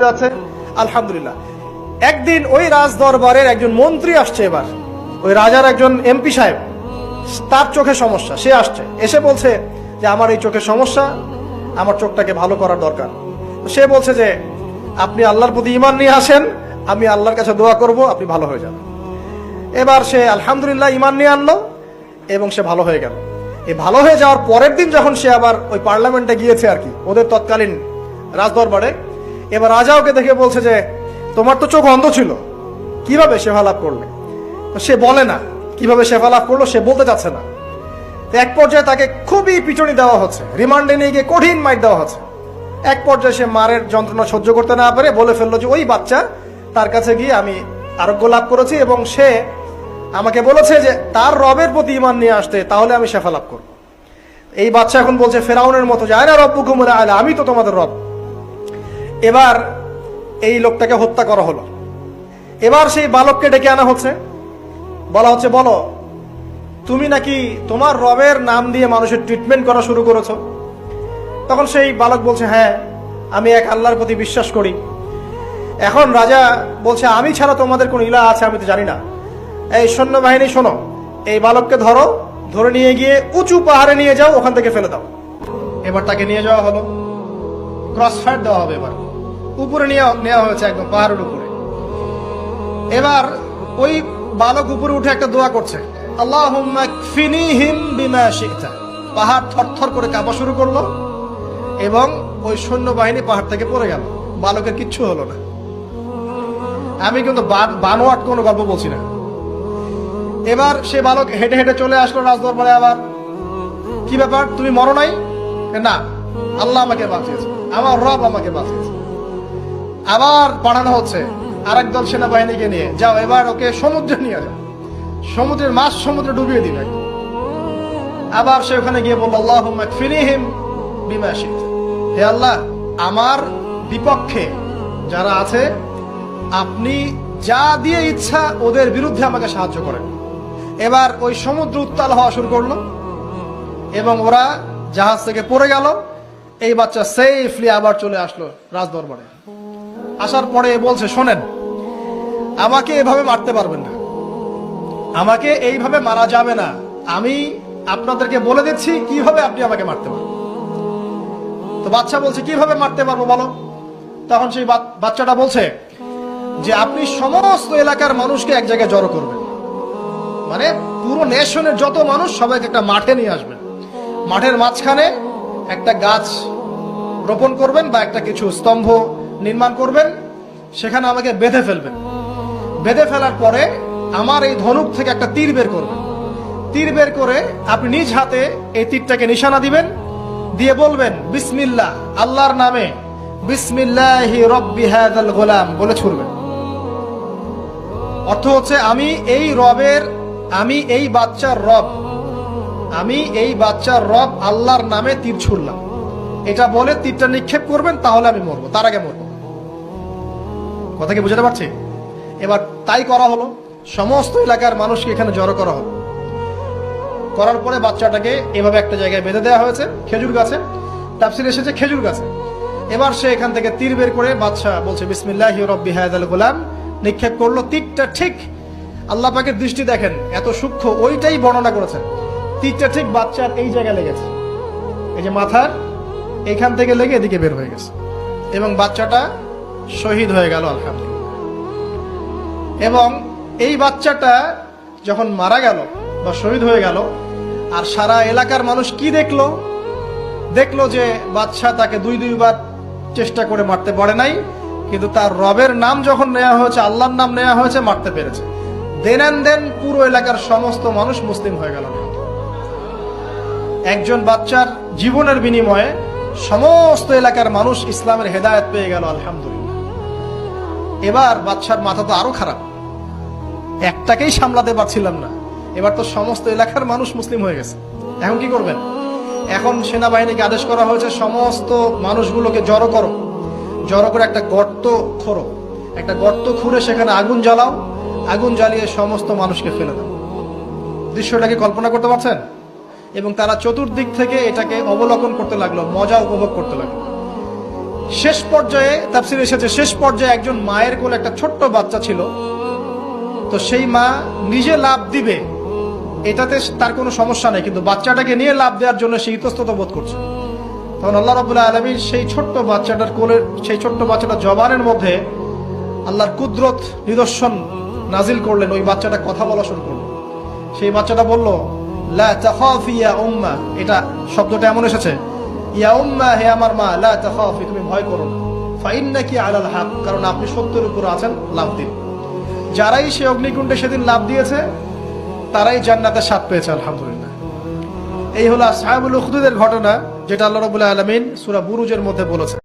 আছে আলহামদুলিল্লাহ। একদিন ওই রাজ দরবারের একজন মন্ত্রী আসছে, এবার ওই রাজার একজন এমপি সাহেব, তার চোখে সমস্যা, সে আসছে, এসে বলছে যে আমার এই চোখের সমস্যা, আমার চোখটাকে ভালো করার দরকার। সে বলছে যে আপনি আল্লাহর প্রতি ঈমান নিয়ে আসেন, আমি আল্লাহর কাছে দোয়া করব, আপনি ভালো হয়ে যাবেন। এবার সে আলহামদুলিল্লাহ ঈমান নিয়ে আনলো এবং সে ভালো হয়ে গেল। এই ভালো হয়ে যাওয়ার পরের দিন যখন সে আবার ওই পার্লামেন্টে গিয়েছে আর কি, ওদের তৎকালীন রাজদরবারে, এবার রাজা ওকে দেখে বলছে যে তোমার তো চোখ অন্ধ ছিল, কিভাবে শেফা লাভ করলে? তো সে বলে না কিভাবে শেফা লাভ করলো, সে বলতে চাচ্ছে না। এক পর্যায়ে তাকে খুবই পিটুনি দেওয়া হচ্ছে, রিমান্ডে নিয়ে গিয়ে কঠিন মাইর দেওয়া হচ্ছে। এক পর্যায়ে সে মারের যন্ত্রণা সহ্য করতে না পারে বলে ফেললো যে ওই বাচ্চা, তার কাছে গিয়ে আমি আরোগ্য লাভ করেছি এবং সে আমাকে বলেছে যে তার রবের প্রতি ঈমান নিয়ে আসতে, তাহলে আমি শেফা লাভ করব। এই বাচ্চা এখন বলছে ফেরাউনের মতো যে আয়না রব্বুকুমুল আ'লা, আমি তো তোমাদের রব। এবার এই লোকটাকে হত্যা করা হলো। এবার সেই বালককে ডেকে আনা হচ্ছে, বলা হচ্ছে বলো তুমি নাকি তোমার রবের নাম দিয়ে মানুষের ট্রিটমেন্ট করা শুরু করেছো? তখন সেই বালক বলছে হ্যাঁ, আমি এক আল্লাহর প্রতি বিশ্বাস করি। এখন রাজা বলছে আমি ছাড়া তোমাদের কোন ইলাহ আছে আমি তো জানি না। এই সৈন্যবাহিনী শোনো, এই বালককে ধরো, ধরে নিয়ে গিয়ে উঁচু পাহাড়ে নিয়ে যাও, ওখান থেকে ফেলে দাও। এবার তাকে নিয়ে যাওয়া হলো, ক্রস ফায়ার দেওয়া হবে, এবার উপরে নেওয়া হয়েছে একদম পাহাড়ের উপরে। এবার ওই বালক উপরে উঠে একটা দোয়া করছে, আল্লাহুম্মা কফিনিহিম বিমা শি'তা। পাহাড় থরথর করে কাঁপা শুরু করলো এবং ওই সৈন্যবাহিনী পাহাড় থেকে পড়ে গেল, বালকের কিচ্ছু হলো না। আমি কিন্তু বানোয়াট কোনো গল্প বলছি না। এবার সে বালক হেঁটে হেঁটে চলে আসলো রাজদরবারে। আবার কি ব্যাপার, তুমি মরো নাই? না, আল্লাহ আমাকে বাঁচিয়েছে, আমার রব আমাকে বাঁচিয়েছে। আবার পাঠানো হচ্ছে আরেক দল সেনাবাহিনীকে নিয়ে, যাও এবার ওকে সমুদ্রে নিয়ে যাও, সমুদ্রের মাছ সমুদ্রে ডুবিয়ে দিবে। আবার সে ওখানে গিয়ে বলল আল্লাহুম্মা কফিনিহিম বিমা শি'তা, হে আল্লাহ আমার বিপক্ষে যারা আছে আপনি যা দিয়ে ইচ্ছা ওদের বিরুদ্ধে আমাকে সাহায্য করেন। এবার ওই সমুদ্র উত্তাল হওয়া শুরু করলো এবং ওরা জাহাজ থেকে পড়ে গেল। এই বাচ্চা সেফলি আবার চলে আসলো রাজদরবারে। আসার পরে বলছে শোনেন, আমাকে এভাবে মারতে পারবেন না, আমাকে এইভাবে মারা যাবে না, আমি আপনাদেরকে বলে দিচ্ছি কিভাবে আপনি আমাকে মারতে পারবেন। তো বাচ্চা বলছে কিভাবে মারতে পারবো বলো? তখন সেই বাচ্চাটা বলছে যে আপনি সমস্ত এলাকার মানুষকে এক জায়গায় জড়ো করবেন, মানে পুরো নেশনের যত মানুষ সবাইকে একটা মাঠে নিয়ে আসবেন, মাঠের মাঝখানে একটা গাছ রোপণ করবেন বা একটা কিছু স্তম্ভ নির্মাণ করবেন, সেখানে আমাকে বেঁধে ফেলবেন। বেঁধে ফেলার পরে আমার এই ধনুক থেকে একটা তীর বের করবেন, তীর বের করে আপনি নিজ হাতে এই তীরটাকে নিশানা দিবেন, দিয়ে বলবেন বিসমিল্লাহ, আল্লাহর নামে, বিসমিল্লাহি রব্বি হাযাল গোলাম বলে ছুড়বেন। অর্থ হচ্ছে আমি এই রবের, আমি এই বাচ্চার রব, আমি এই বাচ্চার রব আল্লাহর নামে তীর ছুড়লাম, এটা বলে তীরটা নিক্ষেপ করবেন, তাহলে আমি মরবো, তার আগে মরবো। কথা কি বুঝতে পারছি? এবার তাই করা হলো, সমস্ত এলাকার মানুষকে এখানে জড়ো করা হলো। করার পরে বাচ্চাটাকে এভাবে একটা জায়গায় বেঁধে দেওয়া হয়েছে, খেজুর গাছে, তাফসীরে এসেছে খেজুর গাছে। এবার সে এখান থেকে তীর বের করে বাচ্চা বলছে বিসমিল্লাহি রব্বি হাযাল গোলাম, নিক্ষেপ করলো। তীরটা ঠিক, আল্লাহ পাকের দৃষ্টি দেখেন এত সূক্ষ্ম, ওইটাই বর্ণনা করেছেন। তীরটা ঠিক বাচ্চার এই জায়গায় লেগেছে, এই যে মাথার এইখান থেকে লেগে এদিকে বের হয়ে গেছে এবং বাচ্চাটা শহীদ হয়ে গেল আলহামদুলিল্লাহ। এবং এই বাচ্চাটা যখন মারা গেল বা শহীদ হয়ে গেল, আর সারা এলাকার মানুষ কি দেখলো? দেখলো যে বাচ্চা তাকে দুইবার চেষ্টা করে মারতে পারে নাই, কিন্তু তার রবের নাম যখন নেওয়া হয়েছে, আল্লাহর নাম নেওয়া হয়েছে, মারতে পেরেছে। দেন পুরো এলাকার সমস্ত মানুষ মুসলিম হয়ে গেল। একজন বাচ্চার জীবনের বিনিময়ে সমস্ত এলাকার মানুষ ইসলামের হেদায়েত পেয়ে গেল আলহামদুলিল্লাহ। এবার বাচ্চার মাথা তো আরো খারাপ, একটাকেই সামলাতে পারছিলাম না, এবার তো সমস্ত এলাকার মানুষ মুসলিম হয়ে গেছে। এখন কি করবেন? এখন সেনাবাহিনীকে আদেশ করা হয়েছে সমস্ত মানুষগুলোকে জড়ো করো, জড়ো করে একটা গর্ত খোঁড়ো, একটা গর্ত খুঁড়ে সেখানে আগুন জ্বালাও, আগুন জ্বালিয়ে সমস্ত মানুষকে ফেলে দাও। দৃশ্যটাকে কল্পনা করতে পারছেন? এবং তারা চতুর্দিক থেকে এটাকে অবলোকন করতে লাগলো, মজা উপভোগ করতে লাগলো। শেষ পর্যায়ে তাফসীরে এসেছে, শেষ পর্যায়ে একজন মায়ের কোলে একটা ছোট্ট বাচ্চা ছিল। তো সেই মা নিজে লাভ দিবে এটাতে তার কোনো সমস্যা নেই, কিন্তু বাচ্চাটাকে নিয়ে লাভ দেওয়ার জন্য সে ইতস্তত বোধ করছে। তখন আল্লাহ রাব্বুল আলামিন সেই ছোট্ট বাচ্চাটার কোলে, সেই ছোট্ট বাচ্চাটার জবানের মধ্যে আল্লাহর কুদরত নিদর্শন নাজিল করলেন। ওই বাচ্চাটা কথা বলা শুরু করলো। সেই বাচ্চাটা বলল, লা তাখাফি ইয়া উম্মা। এটা শব্দটা এমন এসেছে, ইয়া উম্মা, হে আমার মা, লা তাখাফি, তুমি ভয় করো না, ফাইন্নাকি আলাল হক, কারণ আপনি সত্যের উপর আছেন, লাভ দিন। যারাই সে অগ্নিকুণ্ডে সেদিন লাভ দিয়েছে তারাই জান্নাতের স্বাদ পেয়েছে, আলহামদুলিল্লাহ। এই হলো আসহাবুল উখদুদের ঘটনা, যেটা আল্লাহ রাব্বুল আলামিন সূরা বুরুজের মধ্যে বলেছে।